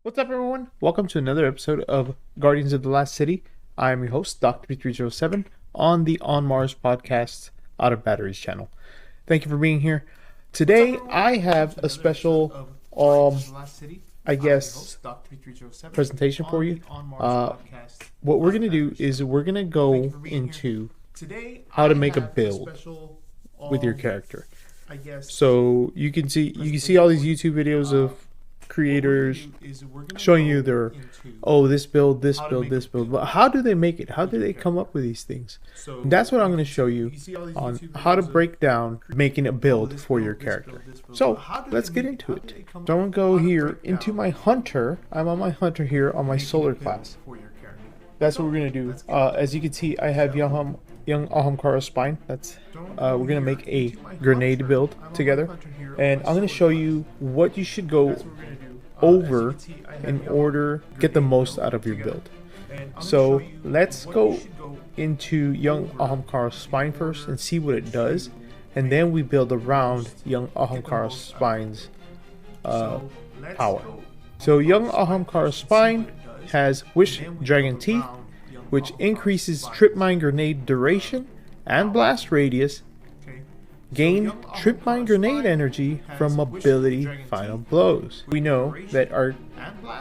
What's up, everyone? Welcome to another episode of Guardians of the Last City. I am your host, Dr. 307, on the On Mars podcast out of Batteries channel. Thank you for being here. Today, I have a special, presentation for you. What we're going to do is we're going to go into how to make a build with your character. So you can see all these YouTube videos of creators showing you their this build, but how do they make it? How do they come up with these things? And that's what I'm going to show you on how to break down making a build for your character. So let's get into it. So I'm going to go here into my hunter. I'm on my hunter here on my solar class. That's what we're going to do. As you can see, I have young Ahamkara Spine. We're going to make a grenade build together, and I'm going to show you what you should go over in order to get the most out of your build. So let's go into young Ahamkara Spine first and see what it does, and then we build around young Ahamkara Spine's power. So young Ahamkara Spine has Wish Dragon Teeth, which increases Trip Mine Grenade duration and blast radius. Gain Trip Mine Grenade energy from ability Final Blows. We know that our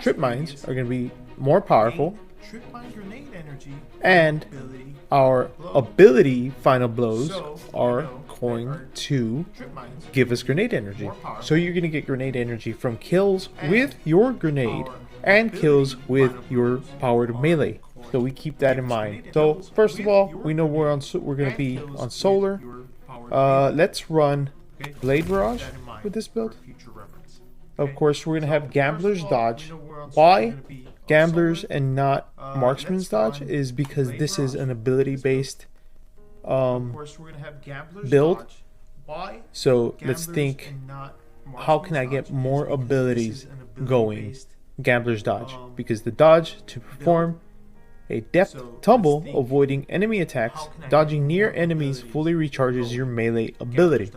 Trip Mines are going to be more powerful, and our ability Final Blows are going to give us grenade energy. So you're going to get grenade energy from kills with your grenade and kills with your powered melee. So we keep that in mind. So first of all, we know we're going to be on solar. Let's run Blade Barrage with this build. Of course, we're going to have Gambler's Dodge. Why Gamblers and not Marksman's Dodge is because this is an ability-based build. So let's think, how can I get more abilities going? Gambler's Dodge, because the dodge to perform a deft tumble, avoiding enemy attacks, dodging near enemies fully recharges your melee ability.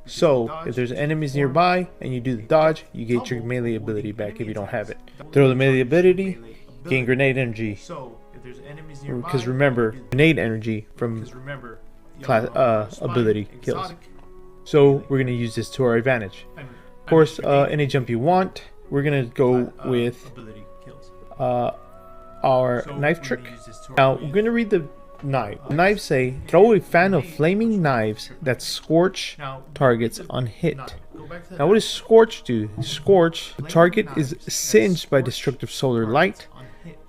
So if there's enemies nearby and you do the dodge, you get your melee ability back if you don't have it. Throw the melee ability, gain grenade energy. Because remember, grenade energy from ability kills. So we're going to use this to our advantage. Of course, any jump you want, we're going to go with our knife trick. Now we're going to read the knife. The knives say, throw a fan of flaming knives that scorch targets on hit. Now what does scorch do? Scorch, the target is singed by destructive solar light,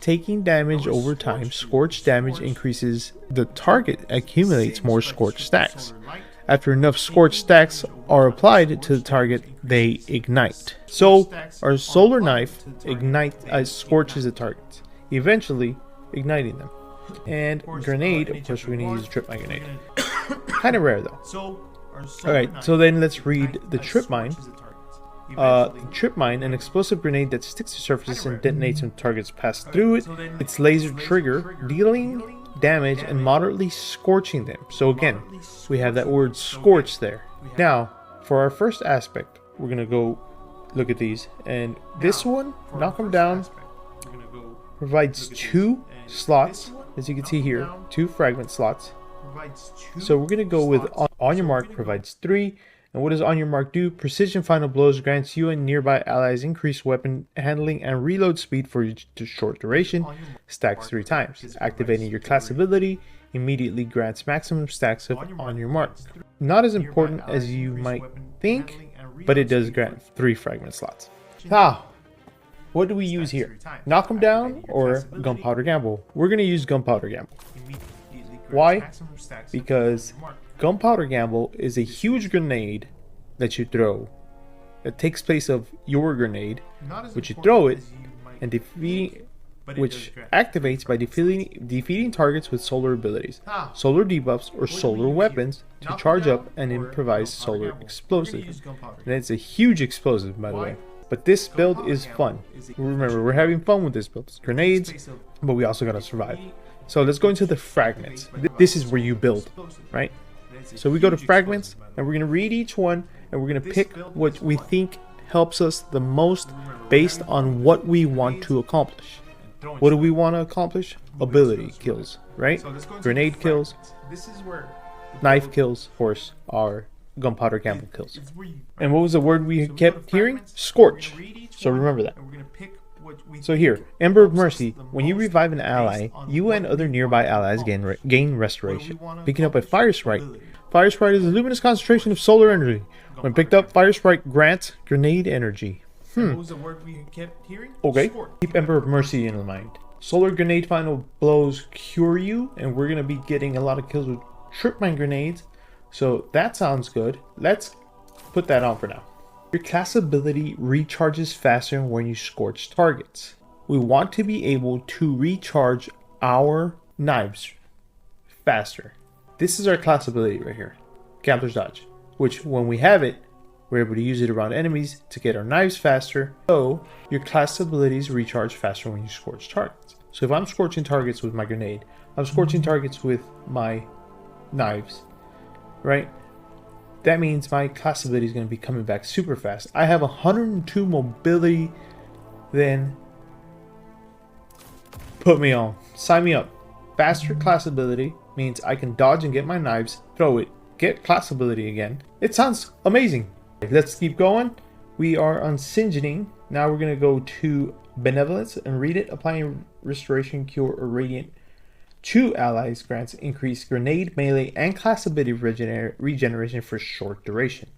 taking damage over time. Scorch damage increases, the target accumulates more scorch stacks. After enough scorch stacks are applied to the target, they ignite. So our solar knife scorches the targets, eventually igniting them. And grenade, of course, we're going to use a Trip Mine Grenade. Kind of rare though. Alright, so then let's read the Trip Mine. Trip Mine, an explosive grenade that sticks to surfaces and detonates when targets pass through it. Its laser trigger, dealing damage and moderately scorching them. So again, we have that word scorch there. Now, for our first aspect, we're going to go look at these. And this one, knock them down, provides 2 slots, as you can see here, 2 fragment slots. So we're going to go with on your mark provides 3. And what does on your mark do? Precision Final Blows grants you and nearby allies increased weapon handling and reload speed for short duration. Stacks 3 times. Activating your class ability immediately grants maximum stacks of on your mark. Not as important as you might think, but it does grant 3 fragment slots. Now, what do we use here? Knock 'em down or Gunpowder Gamble? We're going to use Gunpowder Gamble. Why? Because Gunpowder Gamble is a huge grenade that you throw. That takes place of your grenade, which you throw it, and which activates by defeating targets with solar abilities, solar debuffs, or solar weapons to charge up and improvise solar explosive. And it's a huge explosive, by the way. But this build is fun. Remember, we're having fun with this build. It's grenades, but we also gotta survive. So let's go into the fragments. This is where you build, right? So we go to fragments, and we're going to read each one, and we're going to pick what we think helps us the most based on what we want to accomplish. What do we want to accomplish? Ability kills, right? Grenade kills, knife kills, of course, our gunpowder gamble kills. And what was the word we kept hearing? Scorch. So remember that. So here, Ember of Mercy. When you revive an ally, you and other nearby allies gain restoration. Picking up a Fire Sprite. Fire Sprite is a luminous concentration of solar energy. When picked up, Fire Sprite grants grenade energy. Okay, keep Ember of Mercy in mind. Solar Grenade Final Blows cure you, and we're going to be getting a lot of kills with Trip Mine Grenades. So that sounds good. Let's put that on for now. Your class ability recharges faster when you scorch targets. We want to be able to recharge our knives faster. This is our class ability right here, Gambler's Dodge, which when we have it, we're able to use it around enemies to get our knives faster. So your class abilities recharge faster when you scorch targets. So if I'm scorching targets with my grenade, I'm scorching targets with my knives, right? That means my class ability is going to be coming back super fast. I have 102 mobility, then put me on. Sign me up. Faster class ability means I can dodge and get my knives, throw it, get class ability again. It sounds amazing. Let's keep going. We are on Singeing. Now we're going to go to Benevolence and read it. Applying Restoration, Cure, or Radiant to allies grants increased grenade, melee, and class ability regeneration for short duration.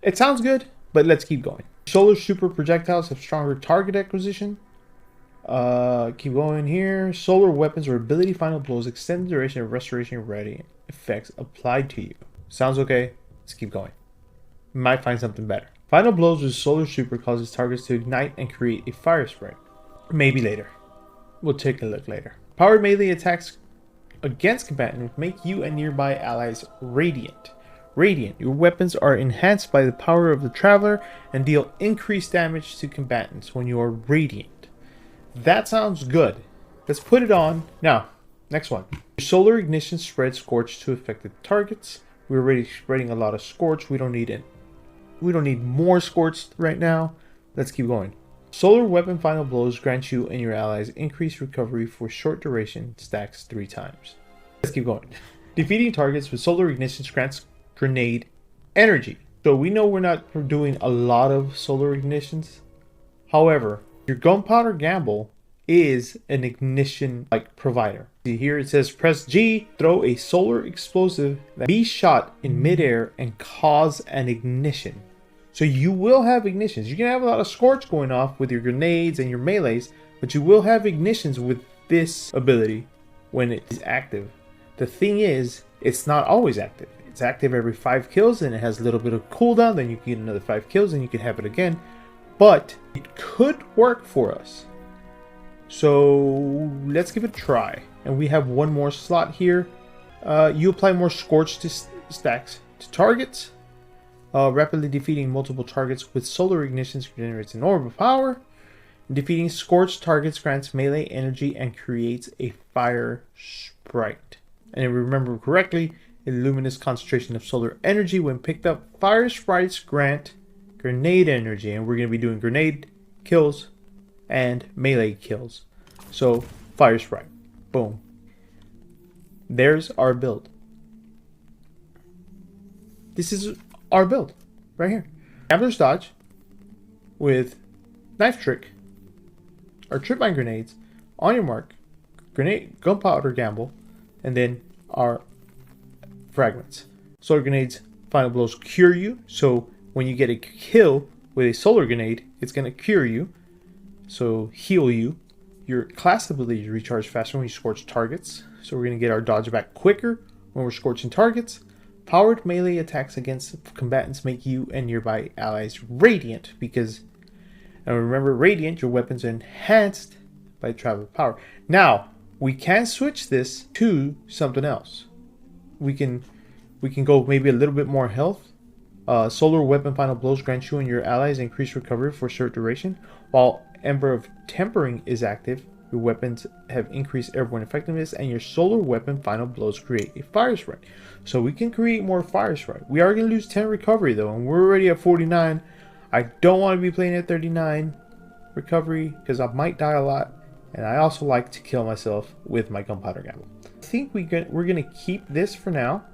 It sounds good, but let's keep going. Solar Super Projectiles have stronger target acquisition. Keep going here. Solar Weapons or Ability Final Blows extend the duration of Restoration Radiant effects applied to you. Sounds okay. Let's keep going. Might find something better. Final Blows with Solar Super causes targets to ignite and create a fire spray. Maybe later. We'll take a look later. Powered melee attacks against combatants make you and nearby allies radiant. Radiant. Your weapons are enhanced by the power of the Traveler and deal increased damage to combatants when you are radiant. That sounds good. Let's put it on. Now, next one. Solar Ignition spreads Scorch to affected targets. We're already spreading a lot of Scorch. We don't need it. We don't need more Scorch right now. Let's keep going. Solar Weapon Final Blows grant you and your allies increased recovery for short duration, stacks 3 times. Let's keep going. Defeating targets with Solar Ignition grants grenade energy. So we know we're not doing a lot of Solar Ignitions. However, your Gunpowder Gamble is an ignition-like provider. See here it says press G, throw a solar explosive that be shot in midair and cause an ignition. So you will have ignitions. You can have a lot of Scorch going off with your grenades and your melees, but you will have ignitions with this ability when it is active. The thing is, it's not always active. It's active every 5 kills and it has a little bit of cooldown, then you can get another 5 kills and you can have it again. But it could work for us. So let's give it a try. And we have one more slot here. You apply more Scorch to stacks to targets. Rapidly defeating multiple targets with solar ignitions generates an orb of power. Defeating scorched targets grants melee energy and creates a fire sprite. And if we remember correctly, a luminous concentration of solar energy when picked up. Fire sprites grant grenade energy, and we're going to be doing grenade kills and melee kills. So fire sprite, boom. There's our build. This is our build right here. Gambler's Dodge with Knife Trick or Trip Mine Grenades on your mark, grenade, Gunpowder Gamble, and then our fragments. Solar Grenades Final Blows cure you, so when you get a kill with a Solar Grenade, it's going to cure you, so heal you. Your class abilities recharge faster when you scorch targets, so we're going to get our dodge back quicker when we're scorching targets. Powered melee attacks against combatants make you and nearby allies radiant because, and remember, radiant, your weapons are enhanced by travel power. Now, we can switch this to something else. We can go maybe a little bit more health. Solar Weapon Final Blows grant you and your allies increased recovery for a short duration. While Ember of Tempering is active, Your weapons have increased airborne effectiveness, and your solar weapon final blows create a fire sprite. So we can create more fire sprite. We are going to lose 10 recovery though, and we're already at 49. I don't want to be playing at 39 recovery because I might die a lot, and I also like to kill myself with my gunpowder gamble. I think we're going to keep this for now,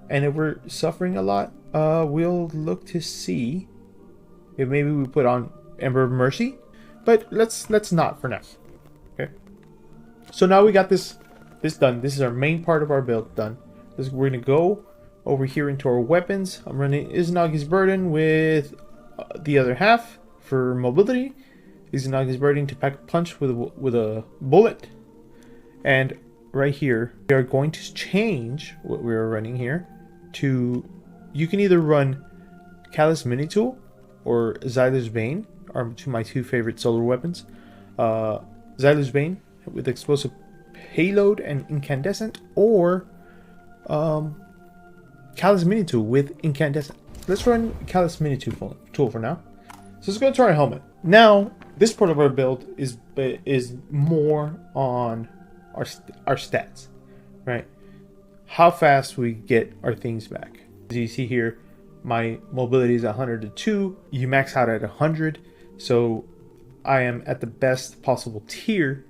and if we're suffering a lot, we'll look to see if maybe we put on Ember of Mercy, but let's not for now. Okay. So now we got this done. This is our main part of our build done. We're gonna go over here into our weapons. I'm running Izanagi's Burden with the other half for mobility. Izanagi's Burden to pack a punch with a bullet, and right here we are going to change what we're running here to, you can either run Callous Mini Tool or Xyler's Bane are my two favorite solar weapons. Xyler's Bane with explosive payload and incandescent, or Callous Mini Tool with incandescent. Let's run Callous Mini Tool for now. So let's go to our helmet. Now, this part of our build is more on our stats, right? How fast we get our things back. As you see here, my mobility is 100 to 2. You max out at 100, so I am at the best possible tier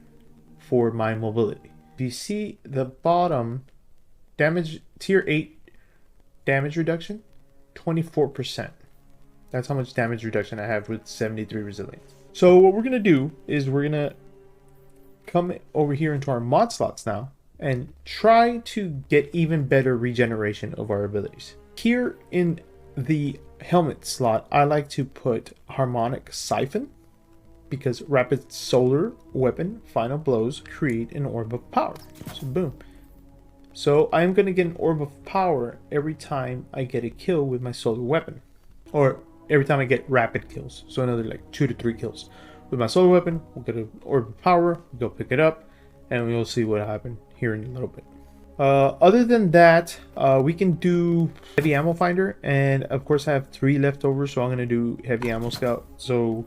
for my mobility. If you see the bottom, damage tier 8 damage reduction, 24%. That's how much damage reduction I have with 73 resilience. So what we're gonna do is we're gonna come over here into our mod slots now and try to get even better regeneration of our abilities. Here in the helmet slot, I like to put Harmonic Siphon, because rapid solar weapon final blows create an orb of power. So boom. So I'm gonna get an orb of power every time I get a kill with my solar weapon, or every time I get rapid kills. So another like 2 to 3 kills with my solar weapon. We'll get an orb of power, go pick it up, and we'll see what happened here in a little bit. Other than that, we can do heavy ammo finder, and of course I have 3 left over, so I'm gonna do heavy ammo scout. So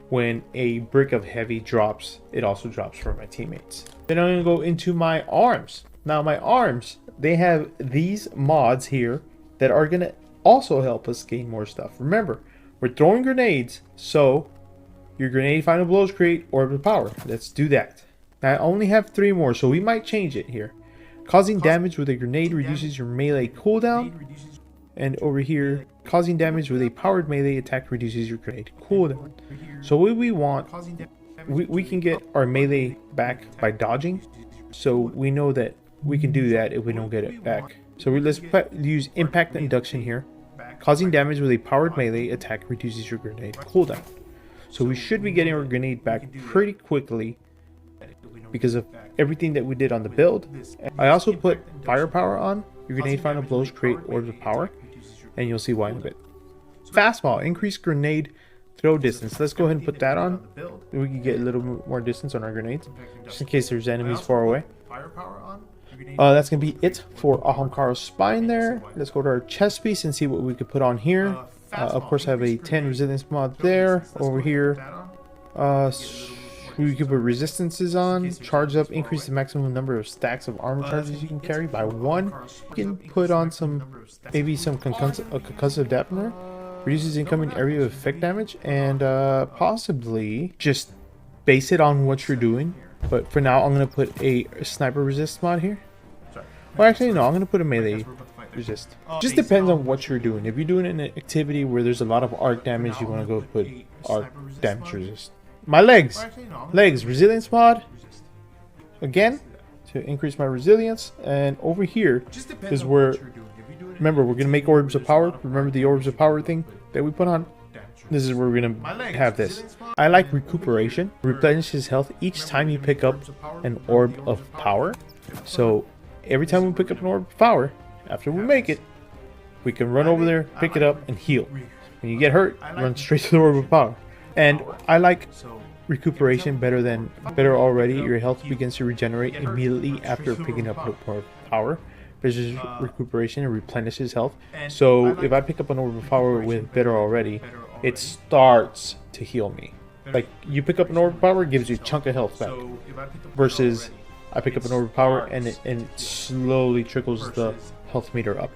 when a brick of heavy drops, it also drops for my teammates. Then I'm gonna go into my arms. Now my arms, they have these mods here that are gonna also help us gain more stuff. Remember, we're throwing grenades, so your grenade final blows create orb of power. Let's do that. I only have 3 more, so we might change it here. Causing damage with a grenade reduces your melee cooldown. And over here, causing damage with a powered melee attack reduces your grenade cooldown. So what we want, we can get our melee back by dodging. So we know that we can do that if we don't get it back. So let's use impact induction here. Causing damage with a powered melee attack reduces your grenade cooldown. So we should be getting our grenade back pretty quickly because of everything that we did on the build. I also put firepower on. Your grenade final blows create orbs of power, and you'll see why in a bit. Fastball, increase grenade throw distance. Let's go ahead and put that on. We can get a little more distance on our grenades, just in case there's enemies far away. That's gonna be it for Ahamkaro's spine there. Let's go to our chest piece and see what we could put on here. Of course, I have a 10 resilience mod there. Over here, we could put resistances on. Charge up, increase the maximum number of stacks of armor charges you can carry by 1. You can put on maybe some concussive dampener. Reduces incoming area of effect damage, and possibly just base it on what you're doing. But for now, I'm gonna put a sniper resist mod here. Well, actually, no, I'm gonna put a melee resist. Just depends on what you're doing. If you're doing an activity where there's a lot of arc damage, you want to go put arc damage resist. My legs, resilience mod again to increase my resilience. And over here is where, remember, we're gonna make orbs of power. Remember the orbs of power thing that we put on? This is where we're gonna have this. I like recuperation. Replenishes health each time you pick up an orb of power. So every time we pick up an orb of power, after we make it, we can run over there, pick it up, and heal. When you get hurt, run straight to the orb of power. And I like recuperation better already. Your health begins to regenerate immediately after picking up an orb of power. Versus recuperation and replenishes health. So if I pick up an orb of power with better already, it starts to heal me. Like, you pick up an orb of power, it gives you a chunk of health back. Versus, I pick up an orb of power and it slowly trickles the health meter up.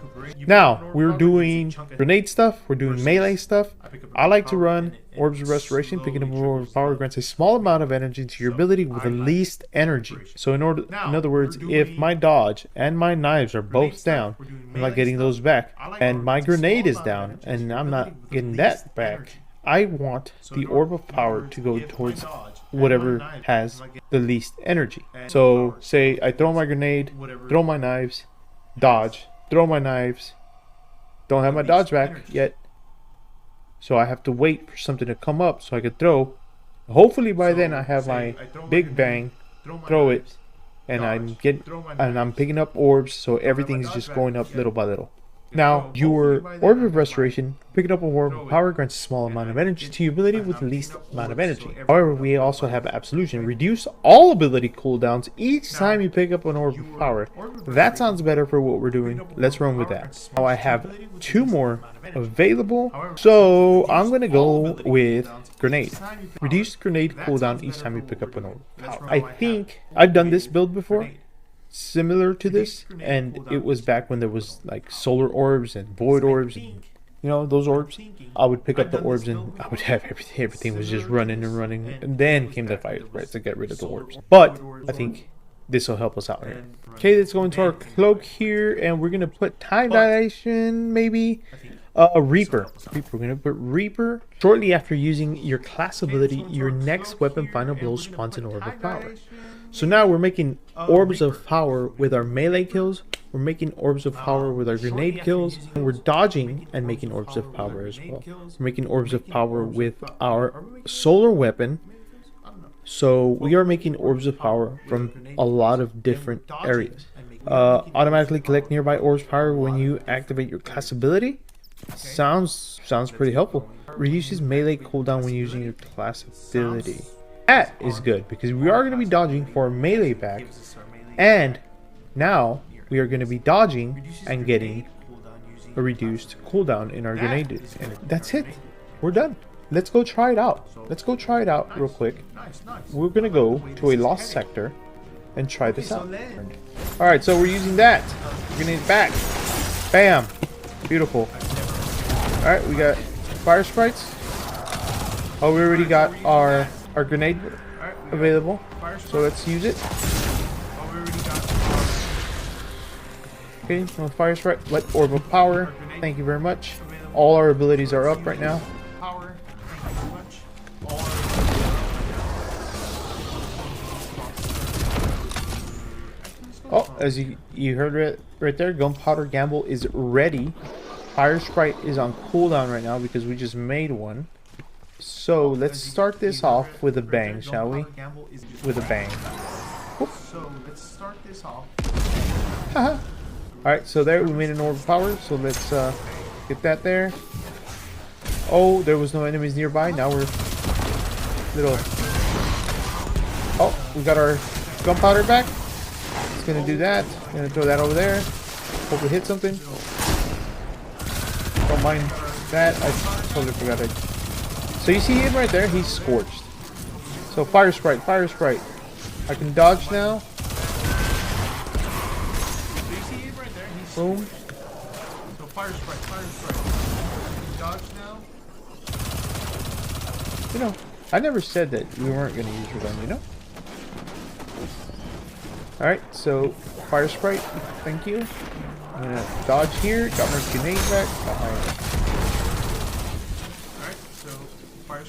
Now, we're doing grenade stuff, we're doing melee stuff. I like to run Orbs of Restoration. Picking up an orb of power grants a small amount of energy to your ability with the least energy. So in other words, if my dodge and my knives are both down, I'm not getting those back, and my grenade is down and I'm not getting that back, I want the orb of power to go towards whatever has the least energy. So say I throw my grenade, throw my knives, dodge, throw my knives, don't have my dodge back yet, so I have to wait for something to come up so I could throw. Hopefully by then I have my big bang, throw it, and I'm picking up orbs, so everything's just going up little by little. Now, your Orb of Restoration, picking up a orb of power grants a small amount of energy to your ability with the least amount of energy. However, we also have Absolution. Reduce all ability cooldowns each time you pick up an orb of power. That sounds better for what we're doing. Let's run with that. Now I have 2 more available, so I'm going to go with Grenade. Reduce grenade cooldown each time you pick up an orb of power. I think I've done this build before, similar to this, and it was back when there was like solar orbs and void orbs and, you know, those orbs. I would pick up the orbs and I would have everything was just running and running, and then came the fire sprites to get rid of the orbs. But I think this will help us out here. Okay, let's go into our cloak here, and we're gonna put time dilation, maybe Reaper. We're gonna put Reaper. Shortly after using your class ability, your next weapon final blow spawns an orb of power. So now we're making orbs of power with our melee kills, we're making orbs of power with our grenade kills, and we're dodging and making orbs of power as well. We're making orbs of power with our solar weapon. So we are making orbs of power from a lot of different areas. Automatically collect nearby orbs of power when you activate your class ability. Sounds pretty helpful. Reduces melee cooldown when using your class ability. That is good, because we are going to be dodging for melee back, and now we are going to be dodging and getting a reduced cooldown in our grenade. And that's it. We're done. Let's go try it out. Let's go try it out real quick. We're going to go to a lost sector and try this out. Alright, so we're using that. Grenade back. Bam. Beautiful. Alright, we got fire sprites. Oh, we already got our grenade available, so let's use it. Okay, no fire sprite. Let orb of power. Thank you very much. All our abilities are up right now. Oh, as you heard it right there, Gunpowder Gamble is ready. Fire sprite is on cooldown right now because we just made one. So let's start this off with a bang, shall we? With a bang. So let's start this off. Alright, so there we made an orb of power, so let's get that there. Oh, there was no enemies nearby. Now we're little. Oh, we got our gunpowder back. It's gonna do that. Gonna throw that over there. Hope we hit something. Don't mind that. I totally forgot it. So you see him right there, he's scorched. So fire sprite, fire sprite. I can dodge now. Boom. So fire sprite, fire sprite. Dodge now. You know, I never said that we weren't gonna use your gun, you know? Alright, so fire sprite, thank you. I'm gonna dodge here, got my grenade back,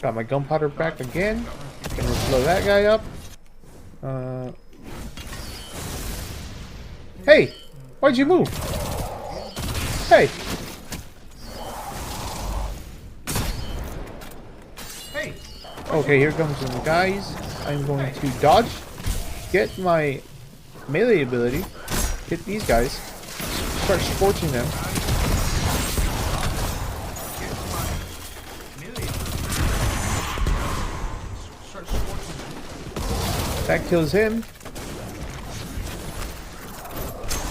got my gunpowder back again. Gonna blow that guy up. Hey! Why'd you move? Hey! Hey! Okay, here comes some guys. I'm going to dodge, get my melee ability, hit these guys, start scorching them. That kills him.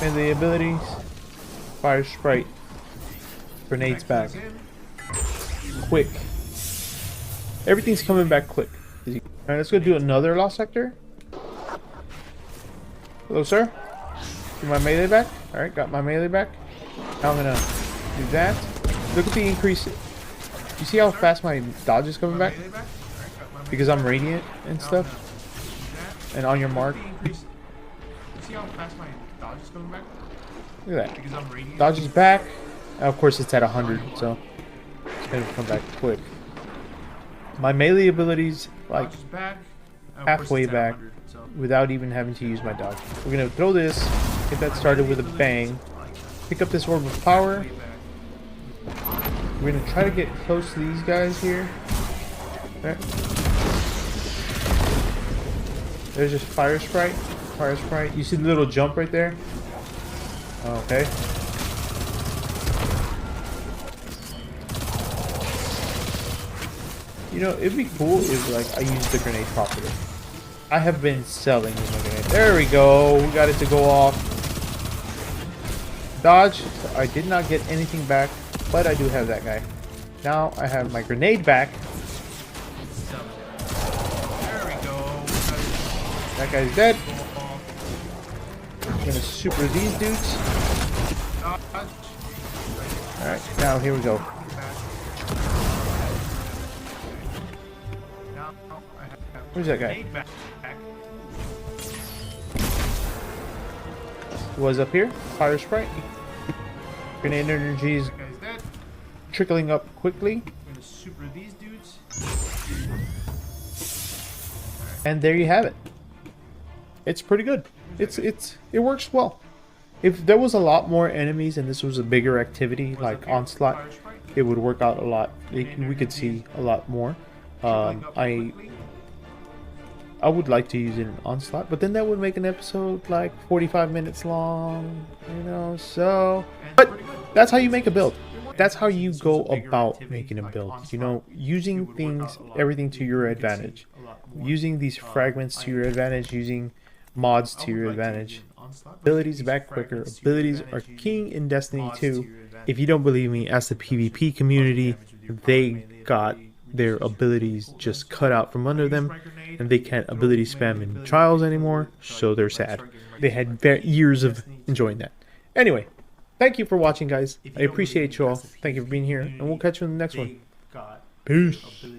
And the abilities. Fire sprite. Grenades back. Quick. Everything's coming back quick. Alright, let's go do another lost sector. Hello, sir. Get my melee back. Alright, got my melee back. Now I'm gonna do that. Look at the increase. You see how fast my dodge is coming back? Because I'm radiant and stuff. And on your mark. See how fast my dodge is coming back? Look at that. Because I'm radiant. Dodge is back. Of course, it's at 100, so it's gonna come back quick. My melee abilities, like, Dodge is back. halfway back, 100, so. without even having to use my dodge. We're gonna throw this, get that started with a bang. Pick up this orb of power. We're gonna try to get close to these guys here. There. There's just fire sprite. Fire sprite. You see the little jump right there? Okay. You know, it'd be cool if like I used the grenade properly. I have been selling with my grenade. There we go. We got it to go off. Dodge. I did not get anything back, but I do have that guy. Now I have my grenade back. There we go. That guy's dead. I'm gonna super these dudes. Alright, now here we go. Where's that guy? Was up here. Fire sprite. Grenade energy is trickling up quickly. And there you have it. It's pretty good. It works well. If there was a lot more enemies and this was a bigger activity like Onslaught, it would work out a lot. We could see a lot more. I would like to use it in Onslaught, but then that would make an episode like 45 minutes long, you know, so... But that's how you make a build. That's how you go about making a build, you know, using things, everything to your advantage. Using these fragments to your advantage, using mods to your advantage. Abilities back quicker. Abilities are king in Destiny 2. If you don't believe me, ask the PvP community. They got their abilities just cut out from under them, and they can't ability spam in trials anymore, so they're sad. They had years of enjoying that. Anyway, thank you for watching, guys. I appreciate you all. Thank you for being here, and we'll catch you in the next one. Peace.